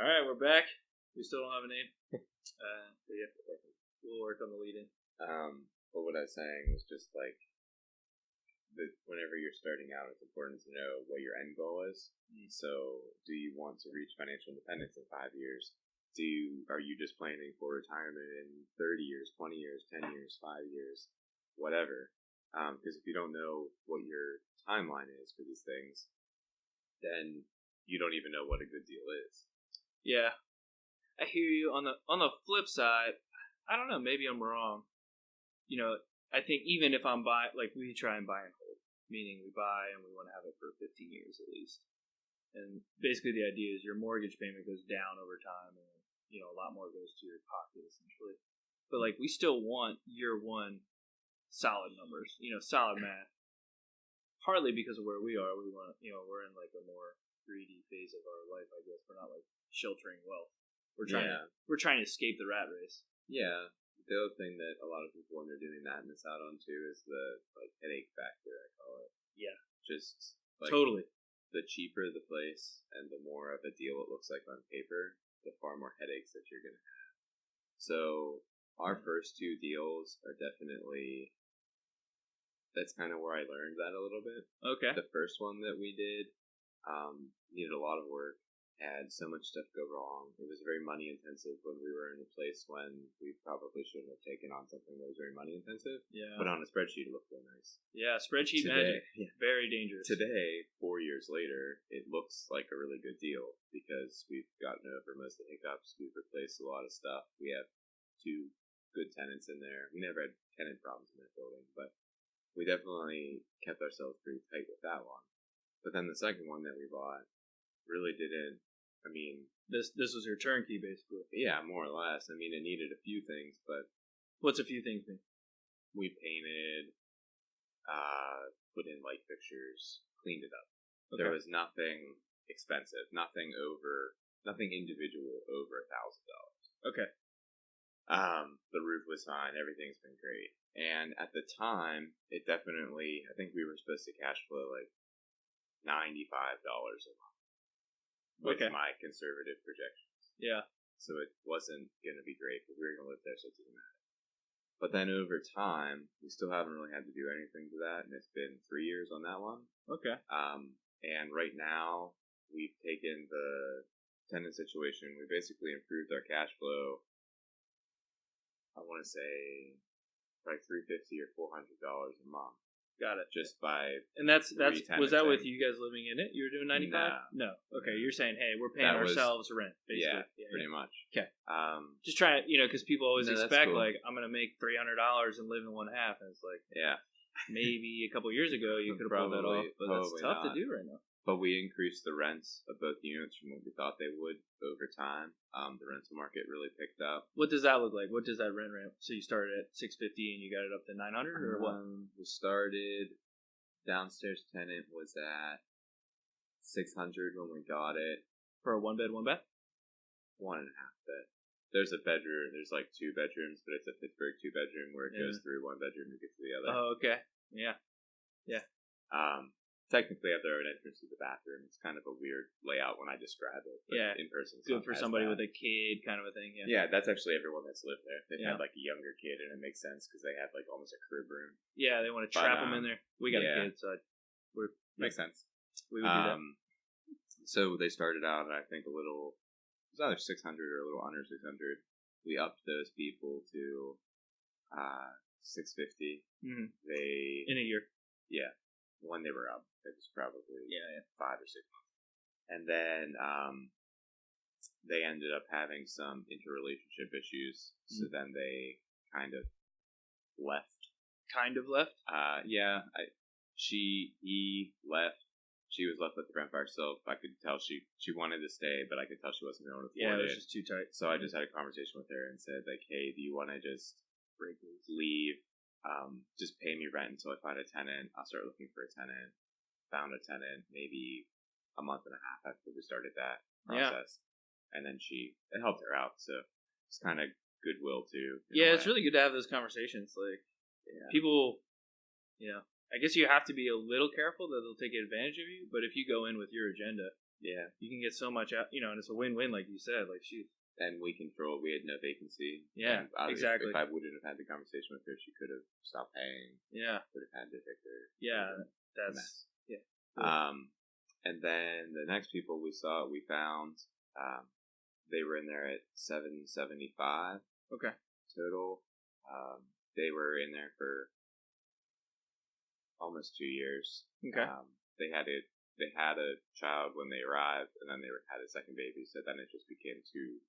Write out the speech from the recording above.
All right, we're back. We still don't have a name. But yeah, we'll work on the lead-in. But what I was saying was just like, whenever you're starting out, it's important to know what your end goal is. So, do you want to reach financial independence in 5 years? Are you just planning for retirement in 30 years, 20 years, 10 years, 5 years, whatever? Because if you don't know what your timeline is for these things, then you don't even know what a good deal is. Yeah, I hear you. On the flip side, I don't know. Maybe I'm wrong. You know, I think even if I'm buying, like we try and buy and hold, meaning we buy and we want to have it for 15 years at least. And basically, the idea is your mortgage payment goes down over time, and a lot more goes to your pocket essentially. But like, we still want year one solid numbers, solid math. Partly because of where we are, we want, we're in like a more greedy phase of our life. I guess we're not like sheltering wealth. We're trying to escape the rat race. Yeah. The other thing that a lot of people, when they're doing that, miss out on too is the headache factor. I call it. Yeah. Just totally. The cheaper the place and the more of a deal it looks like on paper, the far more headaches that you're going to have. So our first two deals are definitely, that's kind of where I learned that a little bit. Okay. The first one that we did needed a lot of work, had so much stuff go wrong. It was very money intensive when we were in a place when we probably shouldn't have taken on something that was very money intensive. Yeah. But on a spreadsheet, it looked real nice. Yeah, spreadsheet magic. Yeah. Very dangerous. Today, 4 years later, it looks like a really good deal because we've gotten over most of the hiccups. We've replaced a lot of stuff. We have 2 good tenants in there. We never had tenant problems in that building, but we definitely kept ourselves pretty tight with that one. But then the second one that we bought really didn't. I mean, this was your turnkey, basically. Yeah, more or less. I mean, it needed a few things, but what's a few things mean? We painted, put in light fixtures, cleaned it up. Okay. There was nothing expensive, nothing individual over $1,000. Okay. The roof was fine. Everything's been great. And at the time, it definitely, I think we were supposed to cash flow like $95 a month. With my conservative projections. Yeah. So it wasn't going to be great, but we were going to live there, so it didn't matter. But then over time, we still haven't really had to do anything to that, and it's been 3 years on that one. Okay. And right now, we've taken the tenant situation, we basically improved our cash flow, I want to say, like $350 or $400 a month. Got it. Just by and that's was that with you guys living in it? You were doing 95? No. Okay, you're saying, hey, we're paying ourselves rent, basically. Yeah, pretty much. Okay. Just trying, because people always expect like I'm gonna make $300 and live in one half, and it's like, yeah, maybe a couple years ago you could have pulled that off, but that's tough to do right now. But we increased the rents of both units from what we thought they would over time. The rental market really picked up. What does that look like? What does that rent ramp? So you started at $650 and you got it up to $900, or what? We started, downstairs tenant was at $600 when we got it. For a 1-bed, 1-bath? 1.5 bed. There's a bedroom. There's like 2 bedrooms, but it's a Pittsburgh 2-bedroom where it goes through one bedroom to get to the other. Oh, okay. Yeah. Yeah. Technically have their own entrance to the bathroom. It's kind of a weird layout when I describe it. But yeah. In person, good for somebody with a kid, kind of a thing. Yeah. Yeah, that's actually everyone that's lived there. They've had like a younger kid, and it makes sense because they have like almost a crib room. Yeah, they want to trap them in there. We got a kid, so makes sense. We would do that. So they started out, I think, it was either 600 or a little under 600. We upped those people to $650. Mm-hmm. They in a year. Yeah. When they were up, it was probably 5 or 6 months. And then they ended up having some interrelationship issues, so then they kind of left. Kind of left? Yeah. He left. She was left with the rent by herself. I could tell she wanted to stay, but I could tell she wasn't going to afford it. Yeah, it was just too tight. So I just had a conversation with her and said, like, hey, do you want to just leave? Just pay me rent until I find a tenant. I'll start looking for a tenant. Found a tenant maybe a month and a half after we started that process. Yeah. And then it helped her out. So it's kind of goodwill too. Yeah, it's really good to have those conversations. Like, people, I guess you have to be a little careful that they'll take advantage of you. But if you go in with your agenda, Yeah, you can get so much out, and it's a win-win, like you said. Like and we had no vacancy. Yeah, exactly. If I wouldn't have had the conversation with her, she could have stopped paying. Yeah, could have had to evict her. Yeah, that's yeah. And then the next people we found, they were in there at $775. Okay. Total. They were in there for almost 2 years. Okay. They had a child when they arrived, and then they had a second baby. So then it just became two